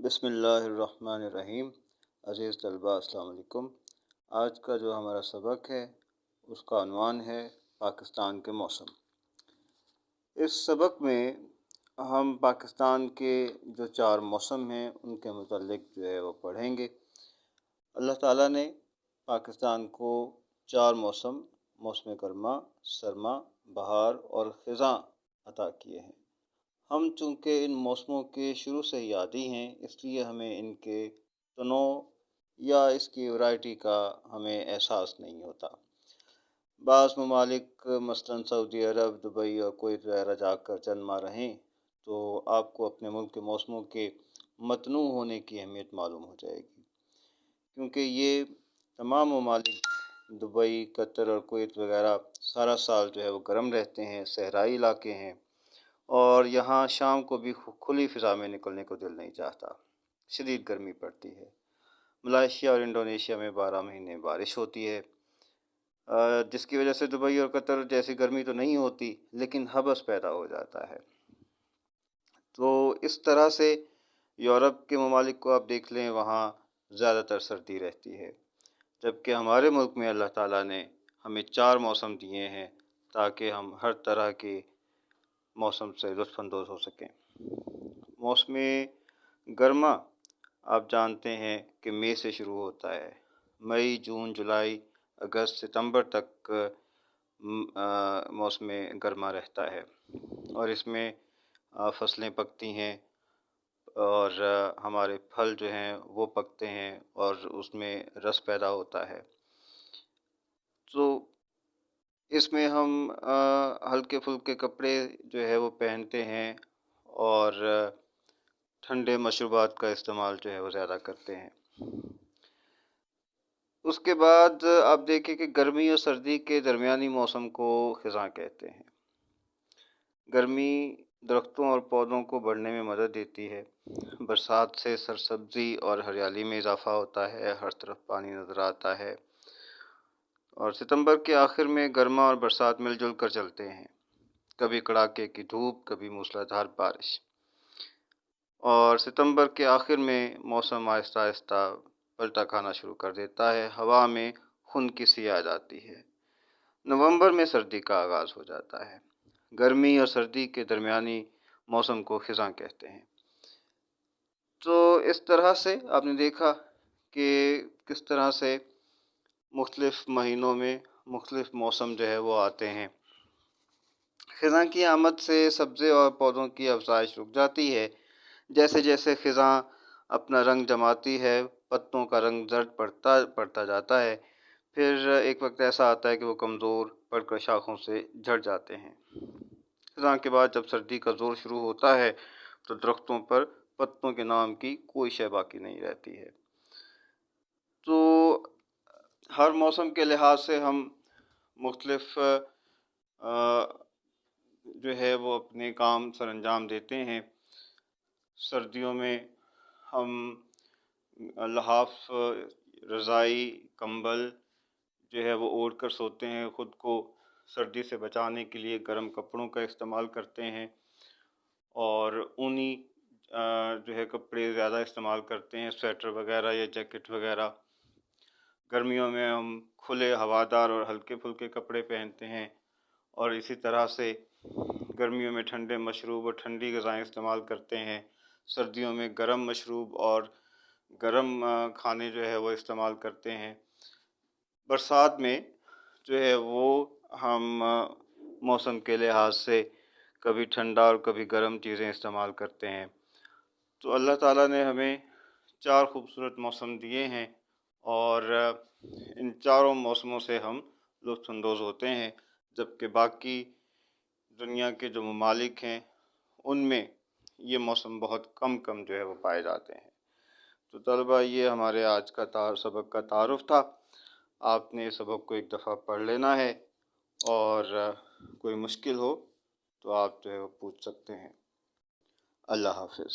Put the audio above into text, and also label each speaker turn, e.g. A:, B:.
A: بسم اللہ الرحمن الرحیم۔ عزیز طلباء السلام علیکم۔ آج کا جو ہمارا سبق ہے اس کا عنوان ہے پاکستان کے موسم۔ اس سبق میں ہم پاکستان کے جو 4 موسم ہیں ان کے متعلق جو ہے وہ پڑھیں گے۔ اللہ تعالیٰ نے پاکستان کو 4 موسم گرما، سرما، بہار اور خزاں عطا کیے ہیں۔ ہم چونکہ ان موسموں کے شروع سے ہی عادی ہیں، اس لیے ہمیں ان کے تنوع یا اس کی ورائٹی کا ہمیں احساس نہیں ہوتا۔ بعض ممالک مثلاً سعودی عرب، دبئی اور کویت وغیرہ جا کر چند ماہ رہیں تو آپ کو اپنے ملک کے موسموں کے متنوع ہونے کی اہمیت معلوم ہو جائے گی، کیونکہ یہ تمام ممالک دبئی، قطر اور کویت وغیرہ سارا سال جو ہے وہ گرم رہتے ہیں، صحرائی علاقے ہیں، اور یہاں شام کو بھی کھلی فضا میں نکلنے کو دل نہیں چاہتا، شدید گرمی پڑتی ہے۔ ملائیشیا اور انڈونیشیا میں 12 مہینے بارش ہوتی ہے، جس کی وجہ سے دبئی اور قطر جیسی گرمی تو نہیں ہوتی، لیکن حبس پیدا ہو جاتا ہے۔ تو اس طرح سے یورپ کے ممالک کو آپ دیکھ لیں، وہاں زیادہ تر سردی رہتی ہے، جبکہ ہمارے ملک میں اللہ تعالیٰ نے ہمیں 4 موسم دیے ہیں تاکہ ہم ہر طرح کے موسم سے لطف اندوز ہو سکیں۔ موسم گرما آپ جانتے ہیں کہ مئی سے شروع ہوتا ہے۔ مئی، جون، جولائی، اگست، ستمبر تک موسم گرما رہتا ہے، اور اس میں فصلیں پکتی ہیں اور ہمارے پھل جو ہیں وہ پکتے ہیں اور اس میں رس پیدا ہوتا ہے۔ تو اس میں ہم ہلکے پھلکے کپڑے جو ہے وہ پہنتے ہیں اور ٹھنڈے مشروبات کا استعمال جو ہے وہ زیادہ کرتے ہیں۔ اس کے بعد آپ دیکھیں کہ گرمی اور سردی کے درمیانی موسم کو خزاں کہتے ہیں۔ گرمی درختوں اور پودوں کو بڑھنے میں مدد دیتی ہے، برسات سے سرسبزی اور ہریالی میں اضافہ ہوتا ہے، ہر طرف پانی نظر آتا ہے، اور ستمبر کے آخر میں گرما اور برسات مل جل کر چلتے ہیں، کبھی کڑاکے کی دھوپ، کبھی موسلادھار بارش، اور ستمبر کے آخر میں موسم آہستہ آہستہ پلٹا کھانا شروع کر دیتا ہے، ہوا میں خنکسی آ جاتی ہے۔ نومبر میں سردی کا آغاز ہو جاتا ہے۔ گرمی اور سردی کے درمیانی موسم کو خزاں کہتے ہیں۔ تو اس طرح سے آپ نے دیکھا کہ کس طرح سے مختلف مہینوں میں مختلف موسم جو ہے وہ آتے ہیں۔ خزاں کی آمد سے سبزے اور پودوں کی افزائش رک جاتی ہے۔ جیسے جیسے خزاں اپنا رنگ جماتی ہے، پتوں کا رنگ زرد پڑتا جاتا ہے، پھر ایک وقت ایسا آتا ہے کہ وہ کمزور پڑ کر شاخوں سے جھڑ جاتے ہیں۔ خزاں کے بعد جب سردی کا زور شروع ہوتا ہے تو درختوں پر پتوں کے نام کی کوئی شے باقی نہیں رہتی ہے۔ تو ہر موسم کے لحاظ سے ہم مختلف جو ہے وہ اپنے کام سر انجام دیتے ہیں۔ سردیوں میں ہم لحاف، رضائی، کمبل جو ہے وہ اوڑھ کر سوتے ہیں، خود کو سردی سے بچانے کے لیے گرم کپڑوں کا استعمال کرتے ہیں، اور اونی جو ہے کپڑے زیادہ استعمال کرتے ہیں، سویٹر وغیرہ یا جیکٹ وغیرہ۔ گرمیوں میں ہم کھلے ہوادار اور ہلکے پھلکے کپڑے پہنتے ہیں، اور اسی طرح سے گرمیوں میں ٹھنڈے مشروب اور ٹھنڈی غذائیں استعمال کرتے ہیں، سردیوں میں گرم مشروب اور گرم کھانے جو ہے وہ استعمال کرتے ہیں۔ برسات میں جو ہے وہ ہم موسم کے لحاظ سے کبھی ٹھنڈا اور کبھی گرم چیزیں استعمال کرتے ہیں۔ تو اللہ تعالیٰ نے ہمیں 4 خوبصورت موسم دیے ہیں، اور ان چاروں موسموں سے ہم لطف اندوز ہوتے ہیں، جبکہ باقی دنیا کے جو ممالک ہیں ان میں یہ موسم بہت کم جو ہے وہ پائے جاتے ہیں۔ تو طلبہ، یہ ہمارے آج کا سبق کا تعارف تھا۔ آپ نے سبق کو ایک دفعہ پڑھ لینا ہے، اور کوئی مشکل ہو تو آپ جو ہے وہ پوچھ سکتے ہیں۔ اللہ حافظ۔